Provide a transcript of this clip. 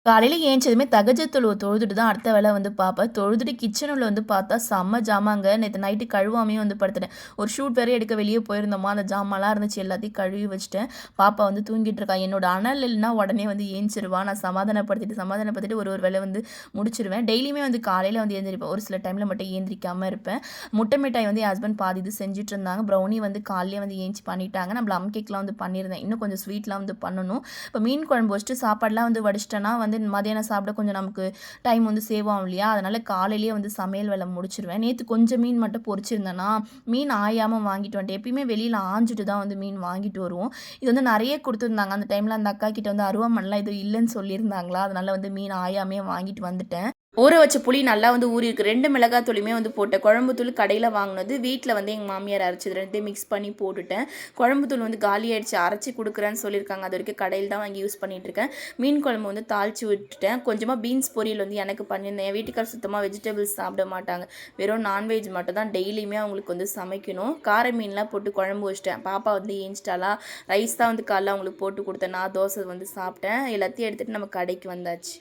காலையில ஏஞ்சதுமே தகஜத்தூள் தொழுதுட்டு தான் அடுத்த வேலை வந்து பார்ப்பேன். தொழுதுட்டு கிச்சன் உள்ள வந்து பார்த்தா செம்ம ஜாமாங்க. நேத்து நைட்டு கழுவாமயே வந்து படுத்துட்டேன். ஒரு ஷூட் வேற எடுக்க வெளியே போயிருந்தோமா, அந்த ஜாமான்லாம் இருந்துச்சு எல்லாத்தையும் கழுவி வச்சுட்டேன். பாப்பா வந்து தூங்கிட்டு இருக்கா. என்னோட அனல் இல்லைன்னா உடனே வந்து ஏஞ்சிருவா. நான் சமாதானப்படுத்திட்டு ஒரு வேலை வந்து முடிச்சிருவேன். டெய்லியுமே வந்து காலையில வந்து எழுந்திரிப்பேன். ஒரு சில டைம்ல மட்டும் ஏந்திரிக்காம இருப்பேன். முட்டை மிட்டாய் வந்து என் ஹஸ்பண்ட் பாதி இது செஞ்சுட்டு இருந்தாங்க. ப்ரௌனி வந்து காலையிலே வந்து ஏஞ்சி பண்ணிட்டாங்க. நான் ப்ளம் கேக்லாம் வந்து பண்ணியிருந்தேன். இன்னும் கொஞ்சம் ஸ்வீட்லாம் வந்து பண்ணணும். இப்போ மீன் குழம்பு வச்சுட்டு சாப்பாடுலாம் வந்து வடிச்சிட்டேன்னா வந்து மதியானம் சாப்பிட கொஞ்சம் நமக்கு டைம் வந்து சேவ் ஆகும் இல்லையா, அதனால் காலையிலேயே வந்து சமையல் வேலை முடிச்சிருவேன். நேற்று கொஞ்சம் மீன் மட்டும் பொரிச்சிருந்தேன்னா மீன் ஆயாமல் வாங்கிட்டு வந்துட்டு எப்பயுமே வெளியில் ஆஞ்சிட்டு தான் வந்து மீன் வாங்கிட்டு வருவோம். இது வந்து நிறைய கொடுத்துருந்தாங்க அந்த டைமில். அந்த அக்கா கிட்ட வந்து அருவாமனைலாம் எதுவும் இல்லைன்னு சொல்லியிருந்தாங்களா, அதனால் வந்து மீன் ஆயாமே வாங்கிட்டு வந்துட்டேன். ஊற வச்ச புளி நல்லா வந்து ஊறியிருக்கு. 2 மிளகாய் தூளுமே வந்து போட்டேன். குழம்பு தூள் கடையில் வாங்கினது, வீட்டில் வந்து எங்கள் மாமியார் அரைச்சது 2த்தையும் மிக்ஸ் பண்ணி போட்டுட்டேன். குழம்பு தூள் வந்து காலி ஆயிடுச்சு, அரைச்சி கொடுக்குறேன்னு சொல்லியிருக்காங்க. அது வரைக்கும் கடையில் தான் வாங்கி யூஸ் பண்ணிகிட்ருக்கேன். மீன் குழம்பு வந்து தாளித்து விட்டுட்டேன். கொஞ்சமாக பீன்ஸ் பொரியல் வந்து எனக்கு பண்ணியிருந்தேன். என் வீட்டுக்கார் சுத்தமாக வெஜிடபிள்ஸ் சாப்பிட மாட்டாங்க. வெறும் நான்வெஜ் மட்டும் தான் டெய்லியுமே அவங்களுக்கு வந்து சமைக்கணும். கார மீன்லாம் போட்டு குழம்பு வச்சிட்டேன். பாப்பா வந்து ஏஞ்சிட்டாலா, ரைஸ் தான் வந்து காலைல அவங்களுக்கு போட்டு கொடுத்தேன். நான் தோசை வந்து சாப்பிட்டேன். எல்லாத்தையும் எடுத்துகிட்டு நம்ம கடைக்கு வந்தாச்சு.